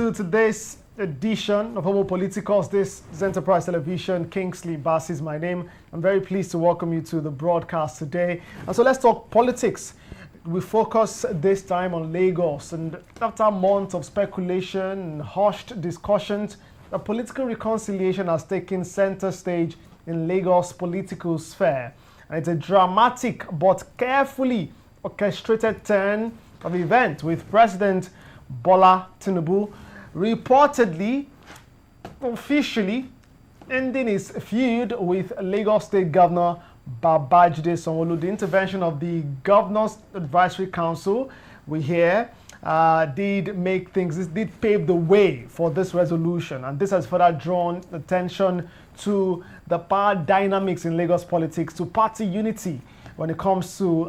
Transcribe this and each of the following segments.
to today's edition of Homo Politicals. This is Enterprise Television. Kingsley Bass is my name. I'm very pleased to welcome you to the broadcast today. And so let's talk politics. We focus this time on Lagos, and after months of speculation and hushed discussions, the political reconciliation has taken center stage in Lagos political sphere. And it's a dramatic but carefully orchestrated turn of events with President Bola Tinubu reportedly, officially ending his feud with Lagos State Governor Babajide Sanwo-Olu. The intervention of the Governor's Advisory Council, we hear, did pave the way for this resolution, and this has further drawn attention to the power dynamics in Lagos politics, to party unity when it comes to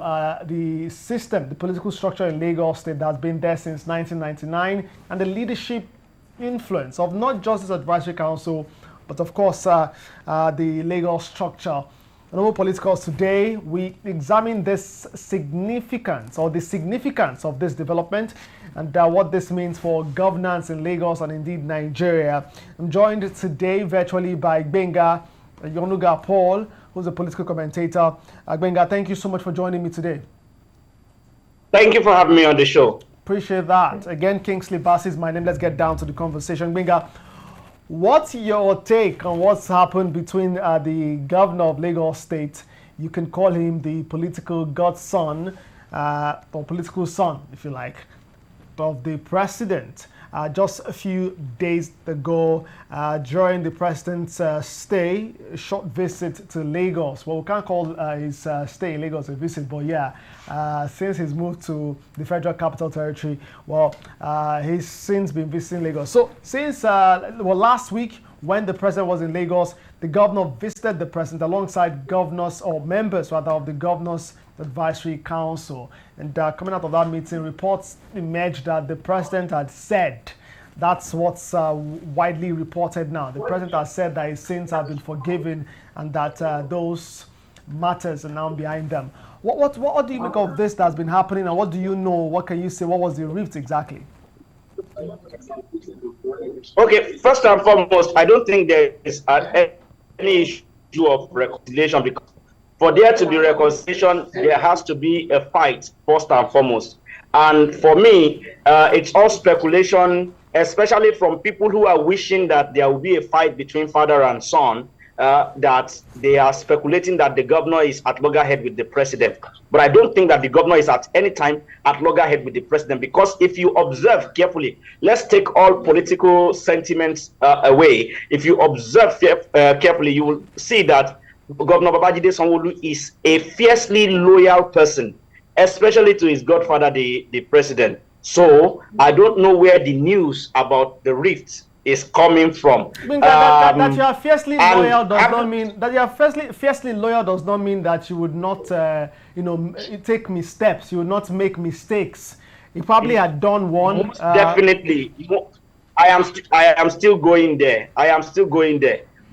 the system, the political structure in Lagos State that's been there since 1999, and the leadership influence of not just this advisory council, but of course the Lagos structure. In our Politicals today, we examine this significance or the significance of this development and what this means for governance in Lagos and indeed Nigeria. I'm joined today virtually by Gbenga Yonuga Paul, who's a political commentator. Gbenga, thank you so much for joining me today. Thank you for having me on the show. Appreciate that. Again, Kingsley Bass is my name. Let's get down to the conversation. Gbenga, what's your take on what's happened between the governor of Lagos State, you can call him the political godson, or political son, if you like, of the president, just a few days ago during the president's short visit to Lagos. Well, we can't call his stay in Lagos a visit, but yeah, since he's moved to the Federal Capital Territory, well, he's since been visiting Lagos. So since, last week when the president was in Lagos, the governor visited the president alongside governors or members rather of the Governor's Advisory Council. And coming out of that meeting, reports emerged that the president had said, that's what's widely reported now. The president has said that his sins have been forgiven and that those matters are now behind them. What do you make of this that's been happening, and what do you know? What can you say? What was the rift exactly? Okay, first and foremost, I don't think there is any issue of reconciliation, because for there to be reconciliation, there has to be a fight, first and foremost. And for me, it's all speculation, especially from people who are wishing that there will be a fight between father and son, that they are speculating that the governor is at loggerhead with the president. But I don't think that the governor is at any time at loggerhead with the president, because if you observe carefully, let's take all political sentiments away. If you observe carefully, you will see that Governor Babajide Sanwo-Olu is a fiercely loyal person, especially to his godfather, the president. So I don't know where the news about the rift is coming from. I mean, that you are fiercely loyal does not mean that you are fiercely loyal does not mean that you would not, take missteps. You would not make mistakes. He probably had done one. Definitely, I am still going there.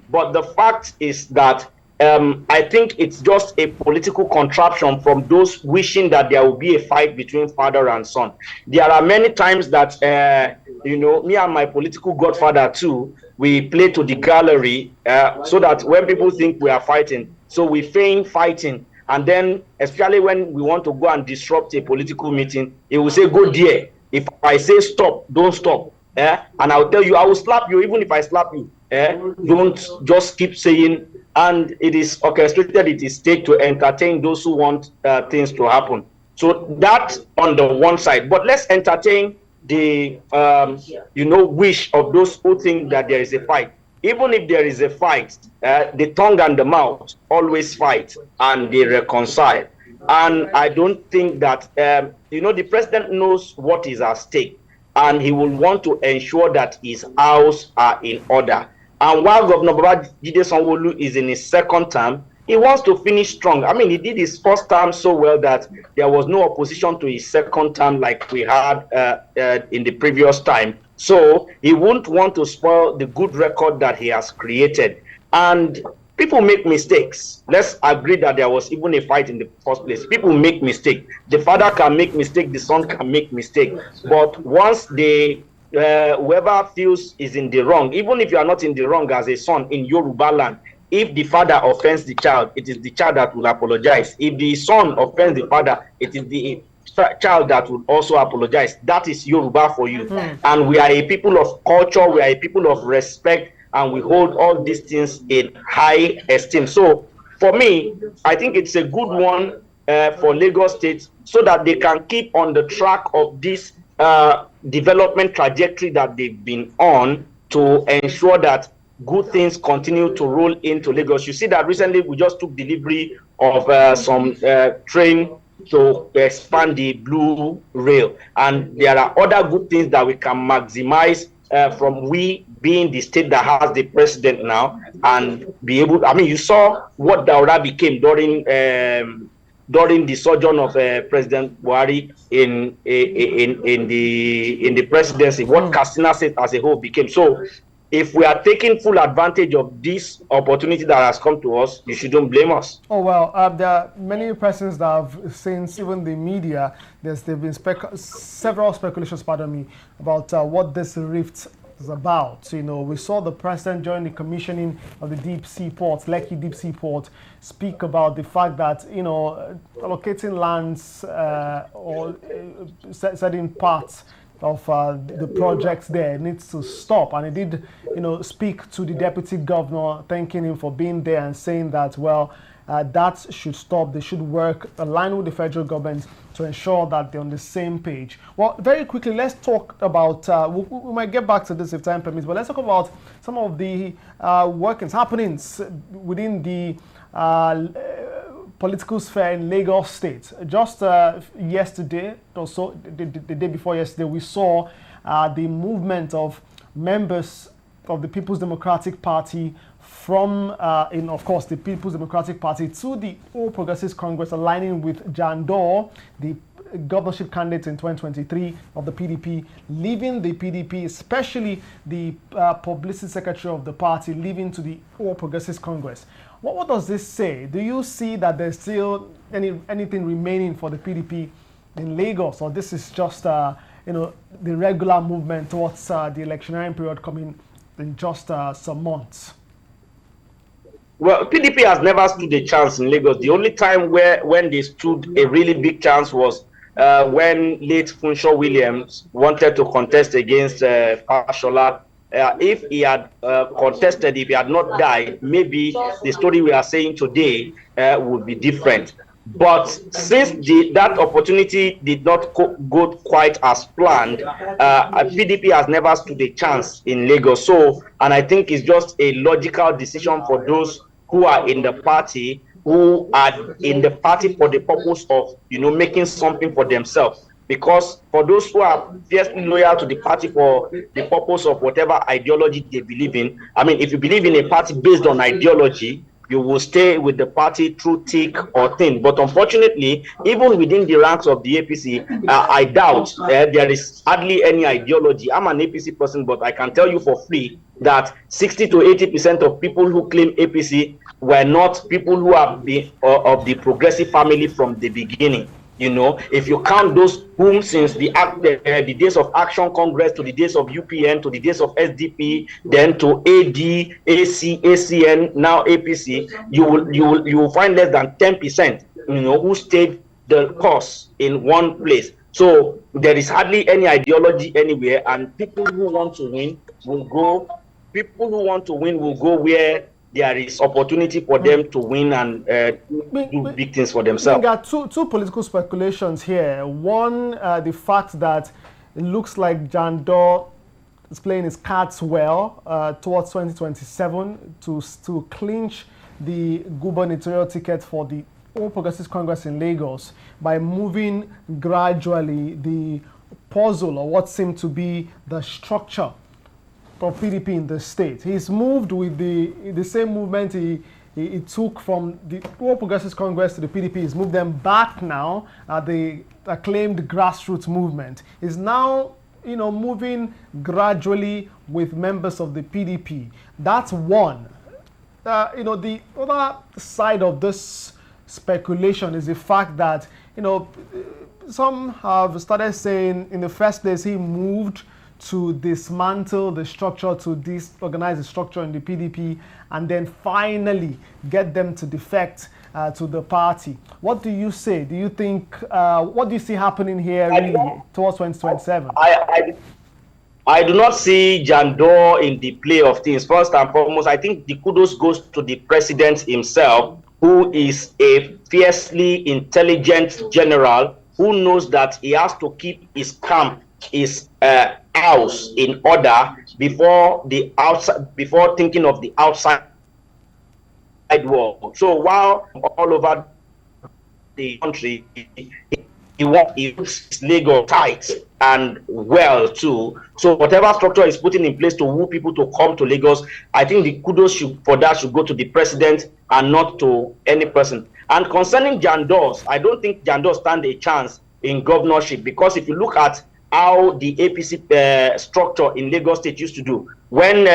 But the fact is that I think it's just a political contraption from those wishing that there will be a fight between father and son. There are many times that, me and my political godfather too, we play to the gallery so that when people think we are fighting, so we feign fighting. And then, especially when we want to go and disrupt a political meeting, he will say, go there. If I say stop, don't stop. And I'll tell you, I will slap you even if I slap you. Don't just keep saying. And it is orchestrated, it is staged to entertain those who want things to happen. So that on the one side. But let's entertain the, wish of those who think that there is a fight. Even if there is a fight, the tongue and the mouth always fight and they reconcile. And I don't think that, the president knows what is at stake, and he will want to ensure that his house are in order. And while Governor Babajide Sanwo-Olu is in his second term, he wants to finish strong. I mean, he did his first term so well that there was no opposition to his second term like we had in the previous time. So he won't want to spoil the good record that he has created. And people make mistakes. Let's agree that there was even a fight in the first place. People make mistakes. The father can make mistake, the son can make mistake. But once they whoever feels is in the wrong, even if you are not in the wrong as a son in Yoruba land, if the father offends the child, it is the child that will apologize. If the son offends the father, it is the child that will also apologize. That is Yoruba for you. And we are a people of culture, we are a people of respect, and we hold all these things in high esteem. So for me, I think it's a good one for Lagos State, so that they can keep on the track of this development trajectory that they've been on, to ensure that good things continue to roll into Lagos. You see that recently we just took delivery of some train to expand the blue rail, and there are other good things that we can maximize from we being the state that has the president now, and be able. I mean, you saw what Daura became during the sojourn of President Buhari in the presidency. What Katsina State as a whole became. So, if we are taking full advantage of this opportunity that has come to us, you shouldn't blame us. Oh, well, there are many persons that have, since even the media, there have been several speculations, about what this rift is about. You know, we saw the president during the commissioning of the deep sea port, Lekki deep sea port, speak about the fact that, you know, allocating lands or certain parts of the projects there needs to stop. And he did, you know, speak to the deputy governor, thanking him for being there and saying that, well, that should stop. They should work aligned with the federal government to ensure that they're on the same page. Well, very quickly, let's talk about, we might get back to this if time permits, but let's talk about some of the workings, happenings within the political sphere in Lagos State. Just yesterday, or so, the day before yesterday, we saw the movement of members of the People's Democratic Party from, of course, the People's Democratic Party to the All Progressives Congress, aligning with Jandor, the governorship candidate in 2023 of the PDP, leaving the PDP, especially the publicity secretary of the party, leaving to the All Progressives Congress. What does this say? Do you see that there's still anything remaining for the PDP in Lagos, or this is just the regular movement towards the electioneering period coming in just some months? Well, PDP has never stood a chance in Lagos. The only time when they stood a really big chance was when late Funsho Williams wanted to contest against Fashola. If he had contested, if he had not died, maybe the story we are saying today would be different. But since that opportunity did not go quite as planned, PDP has never stood a chance in Lagos. So, and I think it's just a logical decision for those who are in the party, who are in the party for the purpose of, making something for themselves. Because for those who are fiercely loyal to the party for the purpose of whatever ideology they believe in, I mean, if you believe in a party based on ideology, you will stay with the party through thick or thin. But unfortunately, even within the ranks of the APC, I doubt there is hardly any ideology. I'm an APC person, but I can tell you for free that 60 to 80% of people who claim APC were not people who have been of the progressive family from the beginning. If you count those whom since the days of Action Congress to the days of UPN to the days of SDP, then to AD, AC, ACN, now APC, you will find less than 10%, who stayed the course in one place. So there is hardly any ideology anywhere, and people who want to win will go. People who want to win will go where there is opportunity for them to win and do big things for themselves. We got two political speculations here. One, the fact that it looks like Jandor is playing his cards well towards 2027 to clinch the gubernatorial ticket for the All Progressives Congress in Lagos by moving gradually the puzzle, or what seemed to be the structure of PDP in the state. He's moved with the same movement he took from the All Progressives Congress to the PDP. He's moved them back now at the acclaimed grassroots movement. He's now, moving gradually with members of the PDP. That's one. The other side of this speculation is the fact that, some have started saying in the first place he moved to dismantle the structure, to disorganize the structure in the PDP, and then finally get them to defect to the party. What do you say? Do you think, what do you see happening here really towards 2027? I do not see Jandor in the play of things. First and foremost, I think the kudos goes to the president himself, who is a fiercely intelligent general who knows that he has to keep his camp, his house in order before thinking of the outside world. So while all over the country, he wants Lagos tight and well too. So whatever structure is putting in place to woo people to come to Lagos, I think the kudos for that should go to the president and not to any person. And concerning Jandors, I don't think Jandors stand a chance in governorship, because if you look at how the APC structure in Lagos State used to do, when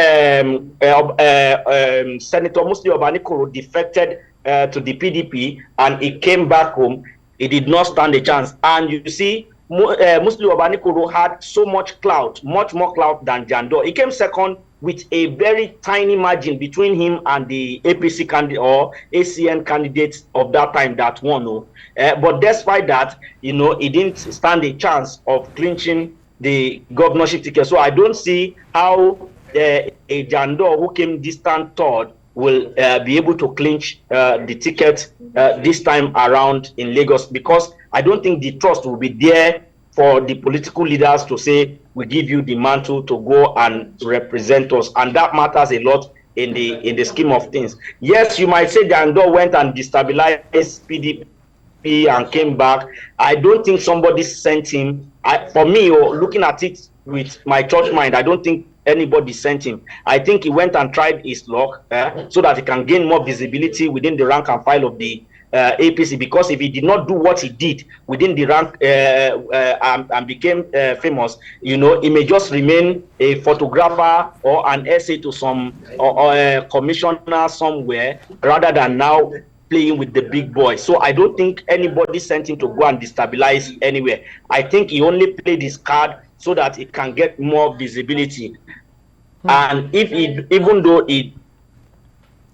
Senator Musli Obanikoro defected to the PDP and he came back home, he did not stand a chance. And you see, Musli Obanikoro had so much clout, much more clout than Jandor. He came second with a very tiny margin between him and the APC candidate or ACN candidates of that time that won. But despite that, he didn't stand a chance of clinching the governorship ticket. So I don't see how a Jandor who came distant third will be able to clinch the ticket this time around in Lagos, because I don't think the trust will be there for the political leaders to say, we give you the mantle to go and represent us, and that matters a lot in the scheme of things. Yes, you might say Jandor went and destabilized PDP and came back. I don't think somebody sent him. For me, looking at it with my church mind, I don't think anybody sent him. I think he went and tried his luck so that he can gain more visibility within the rank and file of the APC, because if he did not do what he did within the rank and became famous, he may just remain a photographer or an essay to some commissioner somewhere, rather than now playing with the big boys. So I don't think anybody sent him to go and destabilize anywhere. I think he only played his card so that it can get more visibility. And if even though he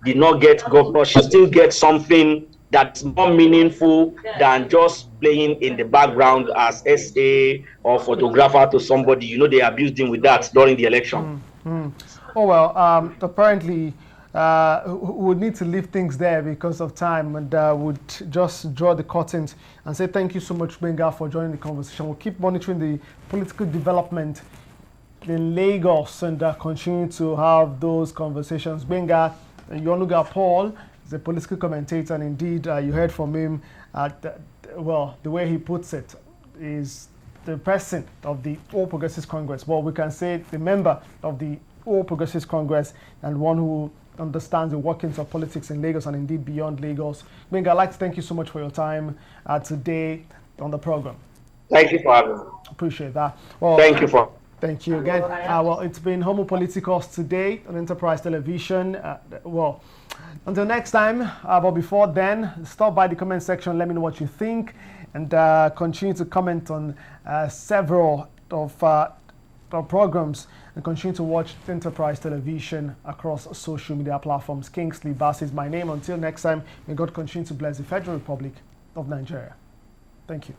did not get governorship, still get something that's more meaningful than just playing in the background as SA or photographer to somebody. They abused him with that during the election. Oh, well, apparently we would need to leave things there because of time, and would just draw the curtains and say thank you so much, Benga, for joining the conversation. We'll keep monitoring the political development in Lagos and continue to have those conversations. Benga Yonuga Paul is a political commentator, and indeed you heard from him. The way he puts it is the president of the All Progressives Congress. Well, we can say the member of the All Progressives Congress and one who understands the workings of politics in Lagos and indeed beyond Lagos. Benga, I'd like to thank you so much for your time today on the program. Thank you for having me. Appreciate that. Well, thank you again. Well, it's been Homo Politicos today on Enterprise Television. Until next time, but before then, stop by the comment section, let me know what you think, and continue to comment on several of our programs, and continue to watch Enterprise Television across social media platforms. Kingsley Bass is my name. Until next time, may God continue to bless the Federal Republic of Nigeria. Thank you.